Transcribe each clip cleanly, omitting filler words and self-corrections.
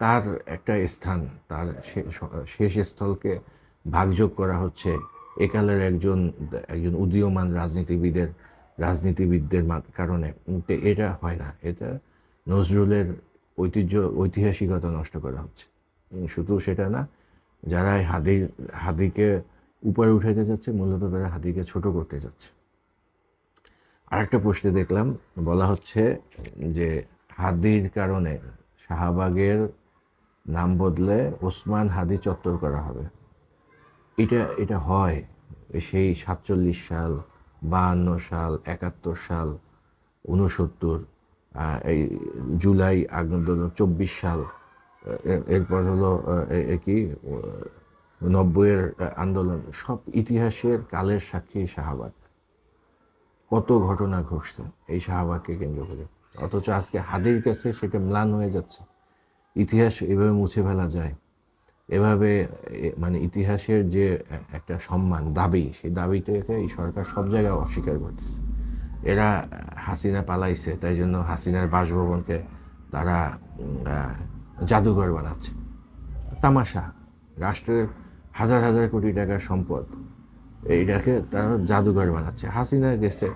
তার একটা স্থান, তার শেষ স্থলকে ভাগযোগ করা হচ্ছে একালের একজন একজন উদীয়মান রাজনীতিবিদদের কারণে। তো এটা হয় না, এটা নজরুলের ঐতিহাসিকতা নষ্ট করা হচ্ছে। শুধু সেটা না, যারা হাদিকে উপরে উঠাইতে যাচ্ছে মূলত তারা হাদিকে ছোট করতে যাচ্ছে। আরেকটা পোস্টে দেখলাম বলা হচ্ছে যে হাদির কারণে শাহবাগের নাম বদলে ওসমান হাদি চত্বর করা হবে। এটা হয় সেই 47 সাল, 52 সাল, 71 সাল, 69, এই জুলাই আন্দোলন, 24 সাল, এরপর হলো কি 90-এর আন্দোলন। সব ইতিহাসের কালের সাক্ষী শাহবাগ। কত ঘটনা ঘটছে এই শাহবাগকে কেন্দ্র করে, অথচ আজকে হাদির কাছে সেটা ম্লান হয়ে যাচ্ছে। ইতিহাস এভাবে মুছে ফেলা যায়? এভাবে মানে ইতিহাসের যে একটা সম্মান দাবি, সেই দাবিটাকে এই সরকার সব জায়গায় অস্বীকার করতেছে। এরা হাসিনা পালাইছে তাই জন্য হাসিনার বাসভবনকে তারা জাদুঘর বানাচ্ছে। তামাশা। রাষ্ট্রের হাজার হাজার কোটি টাকার সম্পদ, এইটাকে তারা জাদুঘর বানাচ্ছে। হাসিনা গেছে,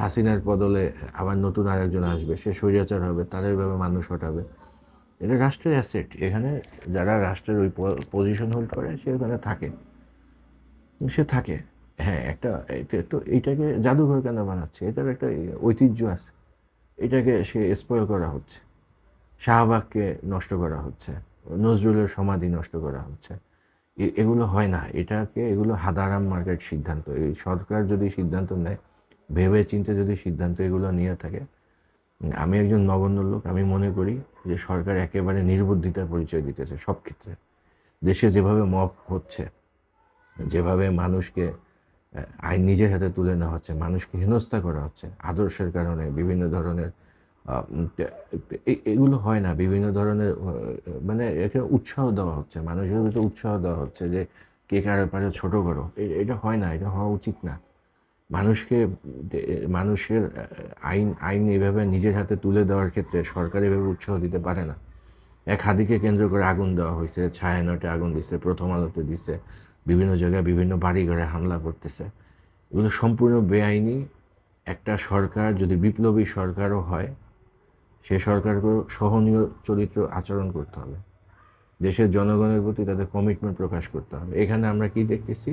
হাসিনার বদলে আবার নতুন আরেকজন আসবে, সে স্বৈরাচার হবে, তারা এইভাবে মানুষ হটাবে। এটা রাষ্ট্রের অ্যাসেট। এখানে যারা রাষ্ট্রের ওই পজিশন হোল্ড করে সে ওখানে থাকে, সে থাকে। হ্যাঁ, তো এইটাকে জাদুঘর কেন বানাচ্ছে? এটার একটা ঐতিহ্য আছে, এটাকে সে স্পয়েল করা হচ্ছে। শাহবাগকে নষ্ট করা হচ্ছে, নজরুলের সমাধি নষ্ট করা হচ্ছে। এগুলো হয় না, এগুলো হাদারাম মার্কেট সিদ্ধান্ত। এই সরকার যদি সিদ্ধান্ত নেয়, ভেবে চিন্তে যদি সিদ্ধান্ত এগুলো নিয়ে থাকে, আমি একজন নগণ্য লোক, আমি মনে করি যে সরকার একেবারে নির্বুদ্ধিতার পরিচয় দিতেছে সব ক্ষেত্রে। দেশে যেভাবে মব হচ্ছে, যেভাবে মানুষকে আইন নিজের হাতে তুলে নেওয়া হচ্ছে, মানুষকে হেনস্থা করা হচ্ছে আদর্শের কারণে, বিভিন্ন ধরনের এগুলো হয় না। বিভিন্ন ধরনের মানে একে উৎসাহ দেওয়া হচ্ছে, মানুষের ভিতরে উৎসাহ দেওয়া হচ্ছে যে কে কার ব্যাপারে ছোটো করো। এটা হয় না, এটা হওয়া উচিত না। মানুষের আইন এভাবে নিজের হাতে তুলে দেওয়ার ক্ষেত্রে সরকার এভাবে উৎসাহ দিতে পারে না। এক হাদিকে কেন্দ্র করে আগুন দেওয়া হয়েছে, ছায়ানটে আগুন দিচ্ছে, প্রথম আলোতে দিচ্ছে, বিভিন্ন জায়গায় বিভিন্ন বাড়িঘরে হামলা করতেছে। এগুলো সম্পূর্ণ বেআইনি। একটা সরকার যদি বিপ্লবী সরকারও হয়, সে সরকারকেও সহনীয় চরিত্র আচরণ করতে হবে, দেশের জনগণের প্রতি তাদের কমিটমেন্ট প্রকাশ করতে হবে। এখানে আমরা কি দেখতেছি?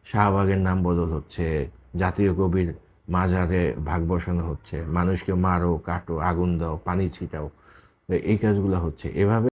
শাহবাগের নাম বদল হচ্ছে, জাতীয় কবির মাজারে ভাগ বসানো হচ্ছে, মানুষকে মারো, কাটো, আগুন দাও, পানি ছিটাও, এই কাজগুলো হচ্ছে। এভাবে